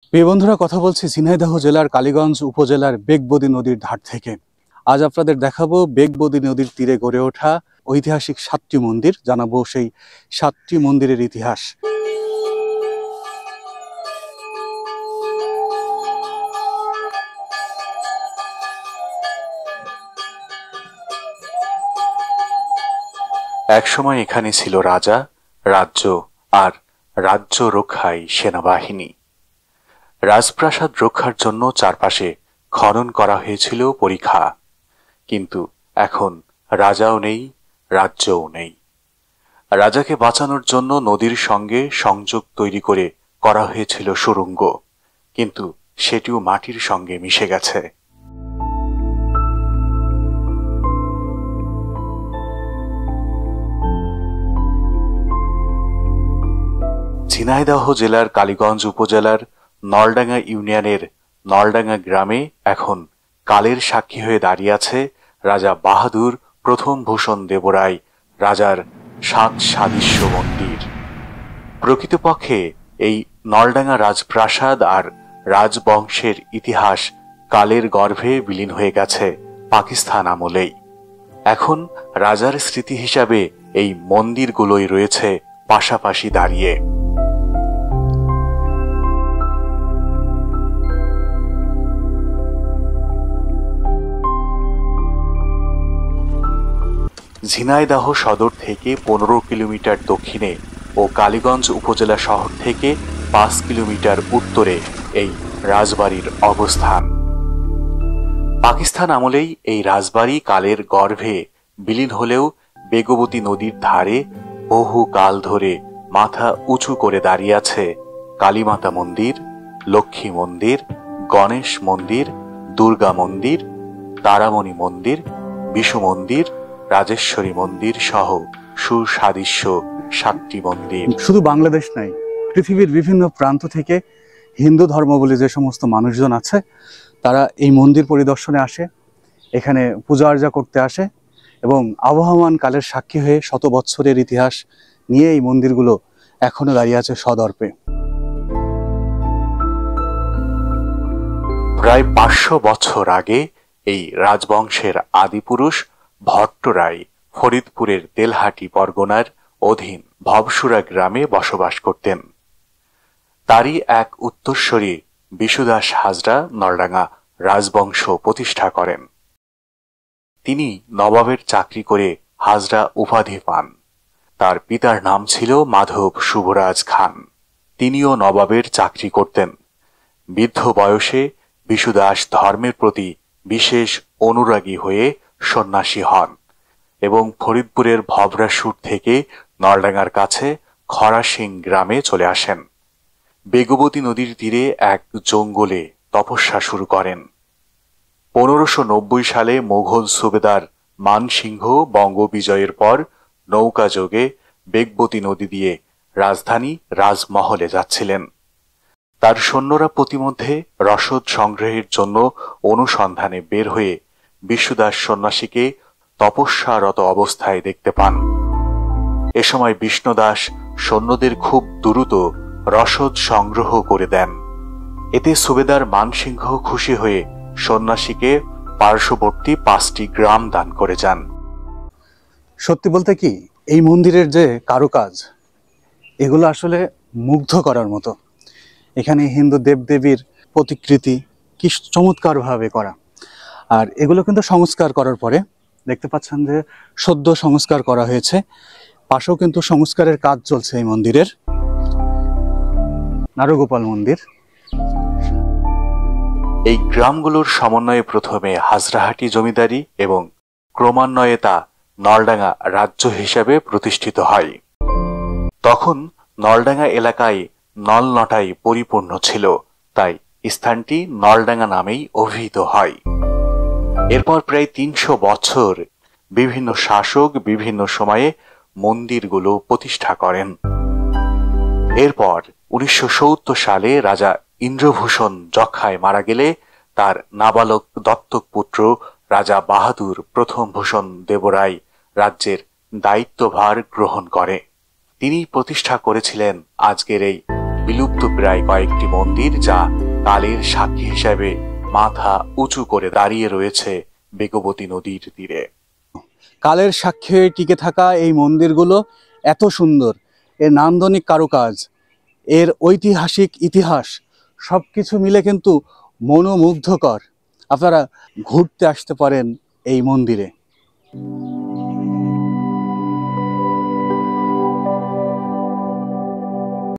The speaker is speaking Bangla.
প্রিয় বন্ধুরা, কথা বলছি ঝিনাইদহ জেলার কালীগঞ্জ উপজেলার বেগবদী নদীর ধার থেকে। আজ আপনাদের দেখাবো বেগবদী নদীর তীরে গড়ে ওঠা ঐতিহাসিক 7টি মন্দির, জানাবো সেই 7টি মন্দিরের ইতিহাস। একসময় এখানে ছিল রাজা, রাজ্য আর রাজ্য রক্ষায় সেনাবাহিনী। রাজপ্রাসাদ রক্ষার জন্য চারপাশে খনন করা হয়েছিল পরিখা, কিন্তু এখন রাজাও নেই, রাজ্যও নেই। রাজাকে বাঁচানোর জন্য নদীর সঙ্গে সংযোগ তৈরি করে করা হয়েছিল সুড়ঙ্গ, কিন্তু সেটিও মাটির সঙ্গে মিশে গেছে। ঝিনাইদহ জেলার কালীগঞ্জ উপজেলার নলডাঙ্গা ইউনিয়নের নলডাঙ্গা গ্রামে এখন কালের সাক্ষী হয়ে দাঁড়িয়ে আছে রাজা বাহাদুর প্রথম ভূষণ দেবরায় রাজার 7 সাদৃশ্য মন্দির। প্রকৃতপক্ষে এই নলডাঙ্গা রাজপ্রাসাদ আর রাজবংশের ইতিহাস কালের গর্ভে বিলীন হয়ে গেছে পাকিস্তান আমলেই। এখন রাজার স্মৃতি হিসাবে এই মন্দিরগুলোই রয়েছে পাশাপাশি দাঁড়িয়ে। ঝিনাইদহ সদর থেকে 15 কিলোমিটার দক্ষিণে ও কালীগঞ্জ উপজেলা শহর থেকে 5 কিলোমিটার উত্তরে এই রাজবাড়ির অবস্থান। পাকিস্তান আমলেই এই রাজবাড়ি কালের গর্ভে বিলীন হলেও বেগবতী নদীর ধারে বহু কাল ধরে মাথা উঁচু করে দাঁড়িয়ে আছে কালীমাতা মন্দির, লক্ষ্মী মন্দির, গণেশ মন্দির, দুর্গা মন্দির, তারামণি মন্দির, বিষ্ণু মন্দির, রাজেশ্বরী মন্দির সহ সুসাদৃশ্য 7টি মন্দির। শুধু বাংলাদেশ নাই, পৃথিবীর বিভিন্ন প্রান্ত থেকে হিন্দু ধর্মাবলম্বী যে সমস্ত মানুষজন আছে তারা এই মন্দির পরিদর্শনে আসে, এখানে পূজা আর্চা করতে আসে এবং আবহমান কালের সাক্ষী হয়ে শত বৎসরের ইতিহাস নিয়ে এই মন্দিরগুলো এখনো দাঁড়িয়ে আছে সদর্পে। প্রায় 500 বছর আগে এই রাজবংশের আদিপুরুষ ভট্টরায় ফরিদপুরের তেলহাটি পরগনার অধীন ভবসুরা গ্রামে বসবাস করতেন। তারই এক উত্তরসূরি বিশুদাস হাজরা নলডাঙ্গা রাজবংশ প্রতিষ্ঠা করেন। তিনি নবাবের চাকরি করে হাজরা উপাধি পান। তার পিতার নাম ছিল মাধব শুভরাজ খান। তিনিও নবাবের চাকরি করতেন। বৃদ্ধ বয়সে বিশুদাস ধর্মের প্রতি বিশেষ অনুরাগী হয়ে সন্ন্যাসী হন এবং ফরিদপুরের ভবরাসুর থেকে নলডাঙ্গার কাছে খরাসিং গ্রামে চলে আসেন। বেগবতী নদীর তীরে এক জঙ্গলে তপস্যা শুরু করেন। 1590 সালে মোগল সুবেদার মানসিংহ বঙ্গ বিজয়ের পর নৌকা যোগে বেগবতী নদী দিয়ে রাজধানী রাজমহলে যাচ্ছিলেন। তার সৈন্যরা প্রতিমধ্যে রসদ সংগ্রহের জন্য অনুসন্ধানে বের হয়ে বিশুদাস সন্ন্যাসীকে তপস্যারত অবস্থায় দেখতে পান। এ সময় বিষ্ণুদাস সৈন্যদের খুব দ্রুত রসদ সংগ্রহ করে দেন। এতে সুবেদার মানসিংহ খুশি হয়ে সন্ন্যাসীকে পার্শ্ববর্তী 5টি গ্রাম দান করে যান। সত্যি বলতে কি, এই মন্দিরের যে কারুকাজ, এগুলো আসলে মুগ্ধ করার মতো। এখানে হিন্দু দেবদেবীর প্রতিকৃতি কি চমৎকারভাবে করা, আর এগুলো কিন্তু সংস্কার করার পরে দেখতে পাচ্ছেন যে সদ্য সংস্কার করা হয়েছে। পাশেও কিন্তু সংস্কারের কাজ চলছে এই মন্দিরের। নারগোপাল মন্দির। এই গ্রামগুলোর সমন্বয়ে প্রথমে হাজরাহাটি জমিদারি এবং ক্রমান্বয়ে তা নলডাঙ্গা রাজ্য হিসাবে প্রতিষ্ঠিত হয়। তখন নলডাঙ্গা এলাকায় নলনটাই পরিপূর্ণ ছিল, তাই স্থানটি নলডাঙ্গা নামেই অভিহিত হয়। এরপর প্রায় 300 বছর বিভিন্ন শাসক বিভিন্ন সময়ে মন্দিরগুলো প্রতিষ্ঠা করেন। এরপর 1970 সালে রাজা ইন্দ্রভূষণ যক্ষায় মারা গেলে তার নাবালক দত্তক পুত্র রাজা বাহাদুর প্রথম ভূষণ দেবরায় রাজ্যের দায়িত্বভার গ্রহণ করে। তিনি প্রতিষ্ঠা করেছিলেন আজকের এই বিলুপ্তপ্রায় কয়েকটি মন্দির, যা কালের সাক্ষী হিসেবে মাথা উঁচু করে দাঁড়িয়ে রয়েছে বেগবতী নদীর তীরে। কালের সাক্ষী হয়ে টিকে থাকা এই মন্দিরগুলো এত সুন্দর, এর নান্দনিক কারুকাজ, এর ঐতিহাসিক ইতিহাস সব কিছু মিলে কিন্তু মনোমুগ্ধকর। আপনারা ঘুরতে আসতে পারেন এই মন্দিরে।